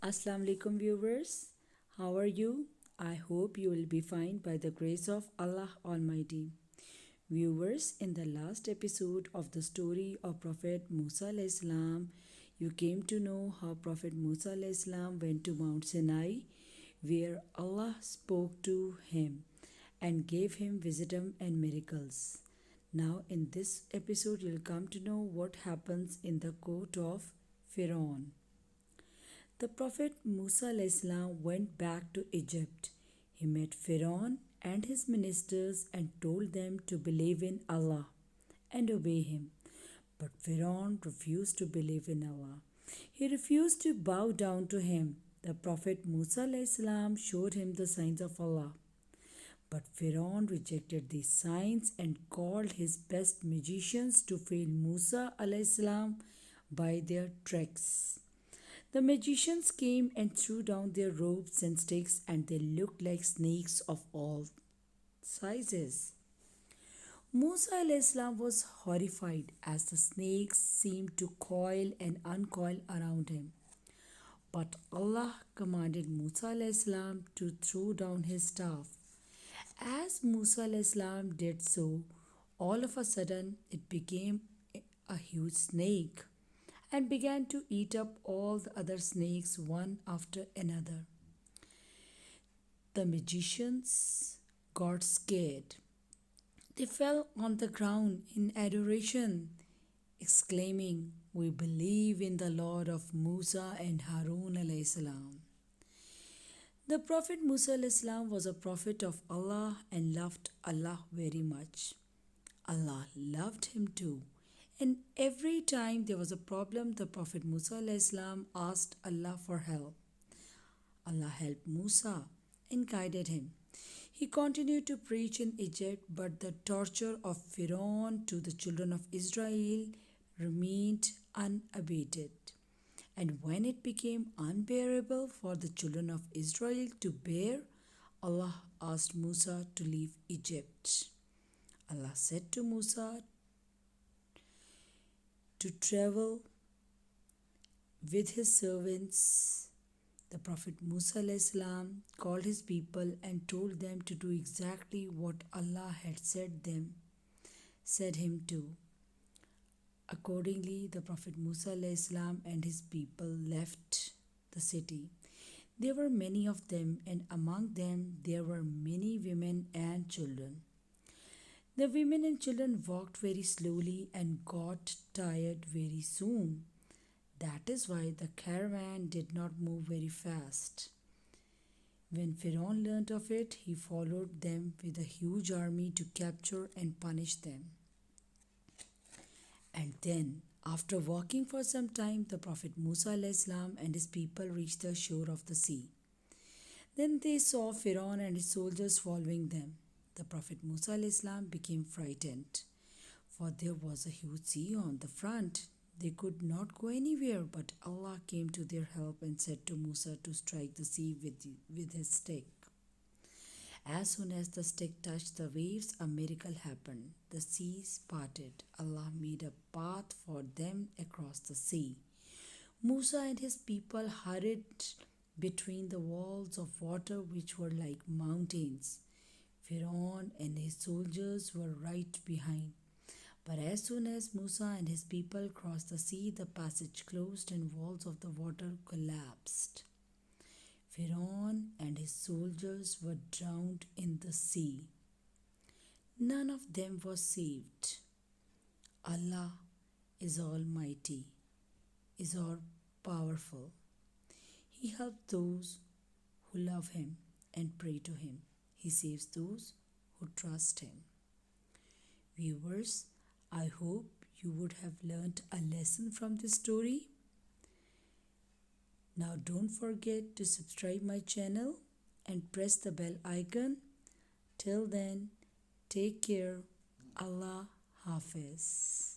Assalamu alaikum viewers. How are you? I hope you will be fine by the grace of Allah Almighty. Viewers, in the last episode of the story of Prophet Musa A.S, you came to know how Prophet Musa A.S went to Mount Sinai, where Allah spoke to him and gave him wisdom and miracles. Now, in this episode, you'll come to know what happens in the court of Firawn. The Prophet Musa went back to Egypt. He met Firawn and his ministers and told them to believe in Allah and obey him. But Firawn refused to believe in Allah. He refused to bow down to him. The Prophet Musa showed him the signs of Allah. But Firawn rejected these signs and called his best magicians to fail Musa by their tricks. The magicians came and threw down their ropes and sticks, and they looked like snakes of all sizes. Musa was horrified as the snakes seemed to coil and uncoil around him. But Allah commanded Musa to throw down his staff. As Musa did so, all of a sudden it became a huge snake and began to eat up all the other snakes one after another. The magicians got scared. They fell on the ground in adoration, exclaiming, "We believe in the Lord of Musa and Harun alayhi salam." The Prophet Musa alayhi salam was a prophet of Allah and loved Allah very much. Allah loved him too. And every time there was a problem, the Prophet Musa asked Allah for help. Allah helped Musa and guided him. He continued to preach in Egypt, but the torture of Firawn to the children of Israel remained unabated. And when it became unbearable for the children of Israel to bear, Allah asked Musa to leave Egypt. Allah said to Musa to travel with his servants. The Prophet Musa called his people and told them to do exactly what Allah had said him to. Accordingly, the Prophet Musa and his people left the city. There were many of them, and among them there were many women and children. The women and children walked very slowly and got tired very soon. That is why the caravan did not move very fast. When Firawn learnt of it, he followed them with a huge army to capture and punish them. And then, after walking for some time, the Prophet Musa and his people reached the shore of the sea. Then they saw Firawn and his soldiers following them. The Prophet Musa became frightened, for there was a huge sea on the front. They could not go anywhere, but Allah came to their help and said to Musa to strike the sea with his stick. As soon as the stick touched the waves, a miracle happened. The seas parted. Allah made a path for them across the sea. Musa and his people hurried between the walls of water which were like mountains. Firawn and his soldiers were right behind. But as soon as Musa and his people crossed the sea, the passage closed and walls of the water collapsed. Firawn and his soldiers were drowned in the sea. None of them was saved. Allah is almighty, is all powerful. He helps those who love him and pray to him. He saves those who trust him. Viewers, I hope you would have learned a lesson from this story. Now don't forget to subscribe my channel and press the bell icon. Till then, take care. Allah Hafiz.